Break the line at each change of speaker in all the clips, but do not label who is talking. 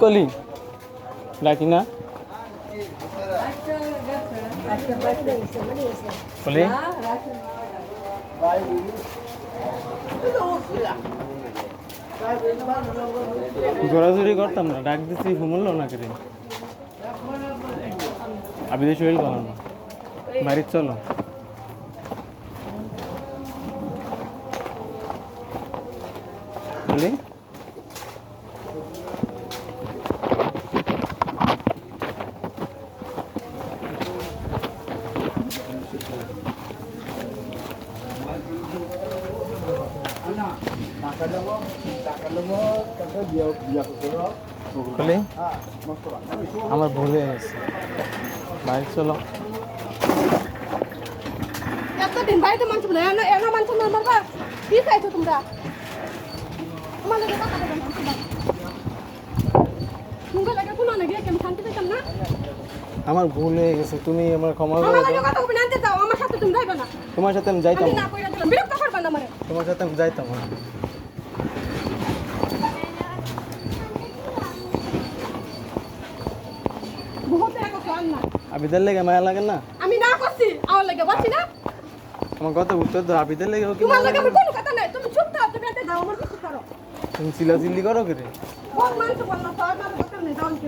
কলি ডাকি না কলি জোরাজুরি করতাম না, ডাক দিচ্ছি ঘুমলো না করে আবিদে শরীর ভালো না, বাড়ির চলো। বলি আমার ভুল হয়ে গেছে, বাইরে চলো।
এতদিন বাড়িতে মানুষ বলে এনা মানুষ মারবা কি চাইছো তোমরা? আমার লাগে কথা বলবে না, তুমি লাগে কোনো না গিয়ে কেমন শান্তি পেতাম না।
আমার ভুল হয়ে গেছে, তুমি আমার ক্ষমা করে
আমার
দাও।
লাগে কথা বলবে না, আনতে যাও, আমার সাথে তুমি যাইবে না।
তোমার সাথে আমি যাইতাম
আমি
না,
না কইরা দিলাম, বিরক্ত করবে না আমারে।
তোমার সাথে আমি যাইতাম না।
বহুত একা তো আর না।
আবিদের লেগে মায়া লাগে না?
আমি না করছি, আমার লাগে বলছি না।
আমার কথা উত্তর দাও, আবিদের লেগে কি
তোমার
মায়া
লাগে
লাগে
আমার
না?
কোনো কথা নাই, তুমি চুপ থাকো, তুমি আনতে যাও, আমার কিছু করো।
তুমি চিল্লাচিল্লি করো কি রে?
বহুত মানুষ বললা তো আর কথা নেই, যাও কি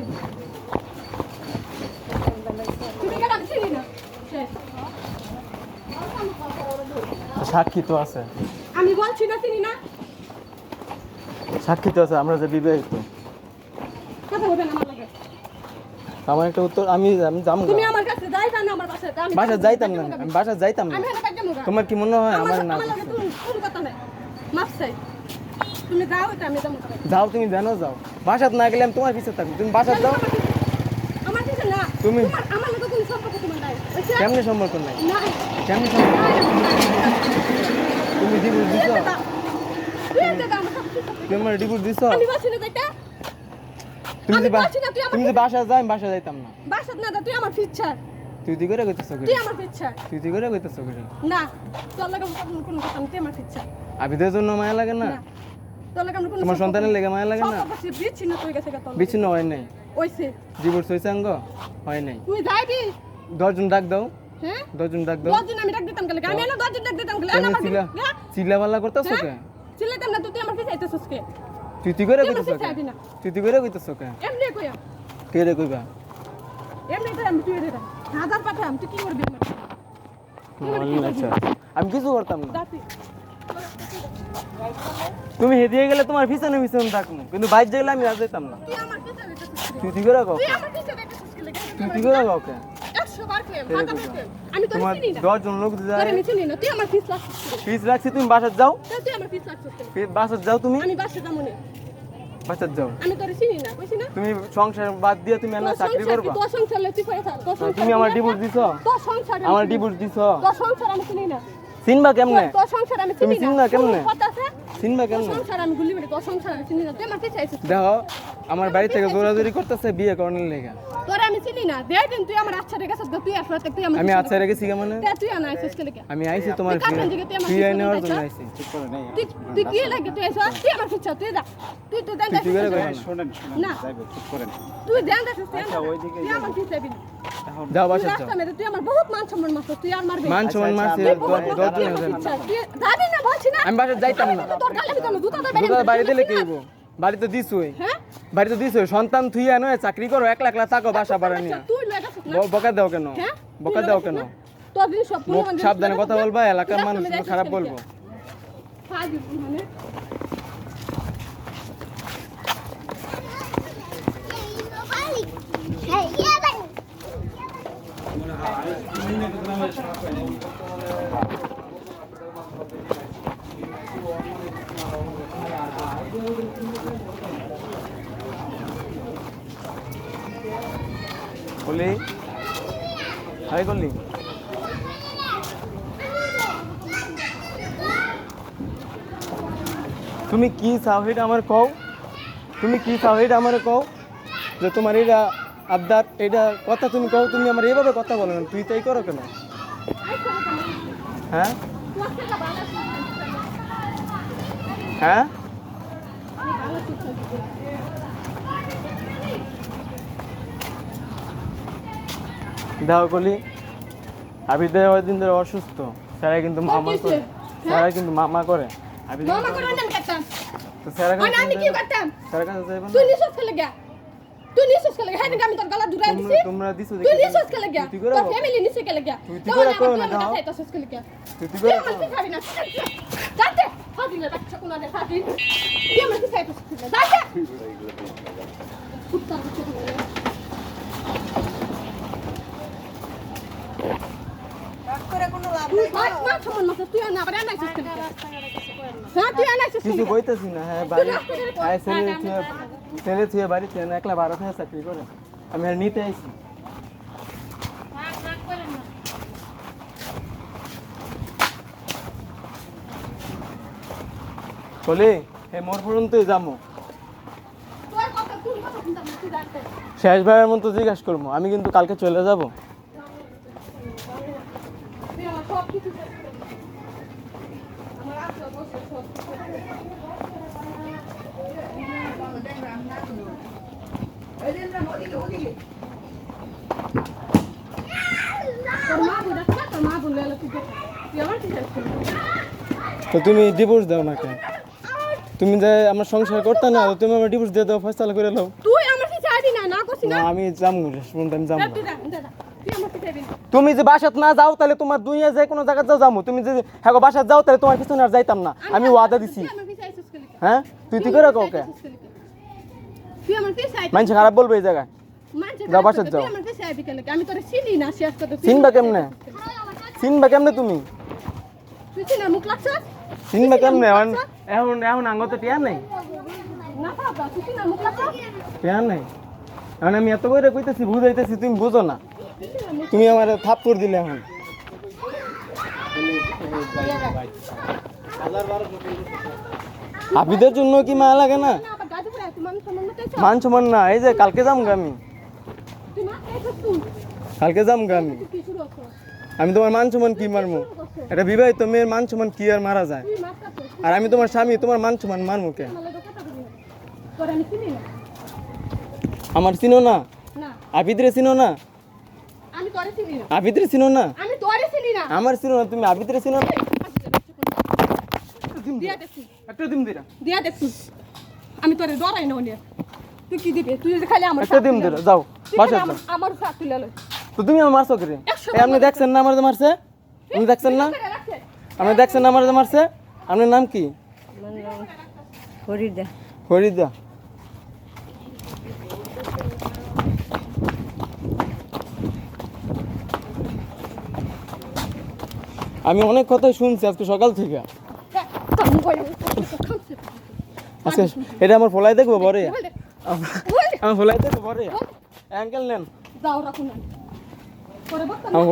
তুমি কেন আমি চিনি না। শেষ।
সাক্ষী তো আছে,
আমি বলছি না চিনি না,
সাক্ষী তো আছে, আমরা যে বিবাহিত।
কথা বলবে না আমার লাগে।
আমার একটা উত্তর, আমি যাবো
তুমি
না,
আমার কাছে যাইবা না, আমার বাসায় আমি
বাসা যাইতাম না, আমি বাসা যাইতাম না।
আমি এখানে কাজ যাবো না।
তোমার কি মনে হয় আমার না?
আমার লাগে কোনো কথা নাই, মাফ চাই। তুমি যাও, এটা আমি যাবো না।
যাও, তুমি জানো যাও, বাসাত না গেলে আমি তোমার পিছে থাকবো, তুমি বাসাত যাও।
আমার কিছু না,
তুমি-
আমার লাগে কোনো সম্পর্ক তোমার নাই। বুঝছো?
কেমনে সম্পর্ক নাই?
নাই।
কেমনে সম্পর্ক? তুমি ডিভোর্স দিছো?
তুই এনতে দাও, আমার সাথে কি করবি?
তুমি আমার ডিভোর্স দিছো?
আমি বলছি না যাইতে,
তুমি
আমি
যে বা-
বলছি না, তুই আমার
তুমি যে বাসা যাও, আমি বাসা যাইতাম না।
বাসাত না যা, তুই আমার ফিচ্ছা,
তুই করে কইতেছ
তুই
করে?
আমার ফিচ্ছা।
তুই করে কইতেছ করে?
না, তোর লাগে কোনো কথা নেই, তুই আমার ফিচ্ছা।
আবিদের জন্য মায়া লাগে না?
না, তোর লাগে কোনো
তোমার সন্তানের লেগে মায়া লাগে না?
সম্পর্ক বিচ্ছিন্ন হয়ে গেছে গা তোর লাগে।
বিচ্ছিন্ন হয় নাই,
ওইছে,
ডিভোর্স হয়েছে আঙ্গ হয় নাই।
তুই যাইবি,
10 জন ডাক দাও,
হ্যাঁ?
10 জন ডাক দাও।
10 দিন আমি ডাক দিতাম গেলে, আমি না 10 দিন ডাক দিতাম গেলে,
কেন
আমার
চিল্লা
হ্যাঁ?
চিল্লাপাল্লা করতেছ কে?
চিল্লাইতাম না, তুই আমার ফিস আইতেছিস কে?
তুই করে
তুই আমার
কইতেছ
ফিস
কে?
আইবি না।
তুই করে কইতেছ কে?
এমনি কইয়া,
কে রে কইবা?
এমনি কইয়া আমি তুই দিতাম। হাজার পাঠাম, তুই কি করবি আমার?
আচ্ছা, আমি কিছু করতাম না।
জাতি।
তুমি হেদিয়ে গেলে তোমার পিছনে পিছনে থাকবো, কিন্তু বাইরে গেলে আমি আর যেতাম না।
তুই আমার ফিস আইতেছিস কে?
তুই করে কাও,
তুই আমার ফিস আইতেছিস কে?
তুই করে কাও কে?
100 বার কইয়া, হাজার বার কইয়া। আমি তোর
তোমার
চিনি না।
10 জন লোক যায়,
তোরে আমি চিনি না, তুই আমার ফিস লাগছিস কে?
ফিস রাখছি, তুমি বাসাত যাও,
তুই আমার ফিস লাগছিস কে?
বাসাত যাও, তুমি
আমি বাসে যাবো না।
বাসাত যাও।
আমি তোরে চিনি না, কইছি না?
তুমি সংসার বাদ দিয়ে তুমি এলা
তোর
চাকরি
সংসার কি,
করবা?
তোর সংসার লইতে পারে থাক, তোর সংসার
তুমি আমার
কি
ডিভোর্স
না?
দিছো?
তোর সংসার আমি
আমার
চিনি না।
ডিভোর্স দিছো?
তোর সংসার আমি চিনি না।
চিনবা কেমনে?
তোর সংসার আমি
তুমি
চিনি
চিন
না।
না কেমনে?
কথা আছে?
চিনবা
তোর
কেমনে?
সংসার আমি গুলি মেরে, তোর সংসার আমি চিনি না। তুই আমার পিছে আইছিস।
দেখো, আমার বাড়ি থেকে জোরাজোরি করতেছে বিয়ে করানোর লেগে।
তোরে আমি চিনি না। দেখ দিন তুই আমার আচ্ছা রেখে আসছিস, তুই আসলে তুই আমার
আমি আচ্ছা রেখেছি কেমন?
তুই আনা আইছিস কে লেগে?
আমি আইছি তোমার
তুই কাপড় দিকে তুই আমার
ফিরিয়ে
পিছনে
নেওয়ার
যাইছ?
জন্য আইছি।
তুই কি লাগে তুই আইছিস? তুই আমার পিছে তুই যা। তুই দেন
তুই করে কই না?
না। তুই দেন দেখিস তুই আমার পিছে যাবি না।
যাও
তুই
বাসাত যাও।
রাস্তা মেরে তুই আমার বহুত মান সম্মান মারছ, তুই আর মারবি।
মান সম্মান মারছি,
তুই বহুত
10
মারছ, তুই
জন
আমার
আছে।
পিছে। তুই যাবি না বলছি না।
আমি বাসাত যাইতাম না।
তোর গালে দিতাম না, জুতা ধরে
দুটা বাড়ি দিলে কি হইব? বাড়ি তো দিছই,
হ্যাঁ?
বাড়ি তো দিছই। সন্তান থুইয়া নয় চাকরি করো, একলা একলা থাকো বাসা ভাড়া নিয়ে।
তুই লয়ে গেছিস না?
বকা দাও কেন?
হ্যাঁ?
বকা দাও কেন?
তোর দিন সব
মুখ
পুরো
সাবধানে কথা বলবা, এলাকার মানুষ খারাপ বলবো।
মানে
বলি হাই করলি, তুমি কি চাও এটা আমার কও? তুমি কি চাও এটা আমার কও? যে তোমার এটা আবদার, এটা কথা তুমি কও। তুমি আমার এইভাবে কথা বলো না, তুই তাই করো কেন? হ্যাঁ, হ্যাঁ
আমি ভালো কিছু
দেখো কলি আবিদের দিন ধরে অসুস্থ স্যারা কিন্তু মামা
কিসে?
করে স্যারা কিন্তু মামা করে আবিদ
মামা করে অন্য করতাম
তো স্যারা
আর আমি কি করতাম
স্যারা কাছে যাইবেন
তুই নিশ্বাস খেলে গিয়া তুই নিশ্বাস খেলে গিয়া হ্যাঁ আমি তোর গলা জুড়াই দিছি
তোমরা দিছো
তুই নিশ্বাস খেলে গিয়া
তুই করে
তোর ফ্যামিলি নিশ্বাস খেলে গিয়া
তুই
তো
করে
আমার
করো
তুই
না,
আমার
দাও।
কাছে তো শেষ খেলে গিয়া
তুই
তুই
করে
আমার কি খাবি না যাতে ফাদিলে বাচ্চা কোন আরে ফাদিল তুই আমার কি খাইতে শিখছিস যাতে কুত্তা বাচ্চা তুই মা ছমন মাছ তুই না আবার আনাইছিস কেন হ্যাঁ তুই আনাইছিস
কিছু কইতেছি না হ্যাঁ বাড়ি আয় ছেলে থুয়ে বাড়িতে না একলা 12 থেকে চাকরি করে আমি আর নিতে আইছি বলি এই মোর পর্যন্তই যাবো
তোর কথা তুই কথা শুনতাম না তুই জানতে
শেষবারের মতো জিজ্ঞাসা করবো আমি কিন্তু কালকে চলে যাব
তুই আমার সব কিছু শেষ করে দিবি। আমার আছে বসে সব তোর মা বুঝা তোর মা বললে তুই আমার কি শেষ করবি
তো তুমি ডিভোর্স দাও না কেন তুমি যে আমার সংসার করতে না তুমি আমার ডিভোর্স দিয়ে দাও ফয়সালা করে দাও
তুই আমার কি চাইবি না না করছিস
না
না
আমি যাবো রেস্টুরেন্ট আমি যাবো
তুই যা তুই আমার কি চাইবি না
তুমি যে বাসাত না যাও তাহলে তোমার দুনিয়া যে কোনো জায়গায় যাবো তুমি যে হ্যাঁ বাসাত যাও তাহলে তোমার পিছনে আর যাইতাম না আমি ওয়াদা দিছি
তুই আমার কি চাইছিস কেন
হ্যাঁ তুই করে কাউকে
তুই আমার কি চাইছিস
মানুষ খারাপ বলবে এই জায়গায় যাও, বাসায় যাও।
তুই আমার কি চাইবি কেন আমি তোরে চিনি না শেষ করতে
চিনবা কেমনে চিনবা কেমনে তুমি
তুই চিনা মুখ লাগছস
চিনবা কেমনে এখন এখন এখন আঙ্গতে টিয়া নেই
না বাবা তুই চিনা মুখ লাগছস
টিয়া নেই এখন আমি এত করে কইতেছি বুঝাইতেছি তুমি বুঝো না তুমি আমার থাপ্পড় দিলে এখন আবিদের জন্য কি মায়া লাগে না
না আবার গাড়ি করে তুই মানুষ সম্মান মতো
মান সমান না এই যে কালকে যাম আমি
তুই মা খাইছস তুই
কালকে যাম আমি
তুই কি শুরু করছস
আমি তোমার মান সমান কি মারমু এটা বিবাহিত মেয়ের মান সমান কি আর মারা যায়
তুই মাছ খাচ্ছস
আর আমি তোমার স্বামী তোমার মান সমান মারমু কে
আমার কথা বলি তোর আমি চিনি না
আমার চিনো না
না
আবিদরে চিনো না
আমি তোরে চিনি না
আবিদরে চিনো না
আমি তোরে চিনি না
আমার চিনো না তুমি আবিদরে চিনো না
দিয়া দেখছি
একটা দিম দিরা
দিয়া দেখছি আমি তোরে ডরাই না নিয়ে তুই কি দিবি তুই যদি খালি আমার
একটা দিম দিরা যাও বাসা যাও
আমার সাথ তুলে লই
তো তুমি আমার মারছো করে এই আপনি দেখছেন না আমার যে মারছে আপনি দেখছেন না আপনি দেখছেন না আমার যে মারছে আপনার নাম কি
হরিদা
হরিদা আমি অনেক কথাই শুনছি আজকে সকাল থেকে আজকে এটা আমার ফলাই দেখবো বরে আমার ফলাই দেখবো বরে অ্যাঙ্কেল নেন
যাও রাখুন পরে বক্তা
আমার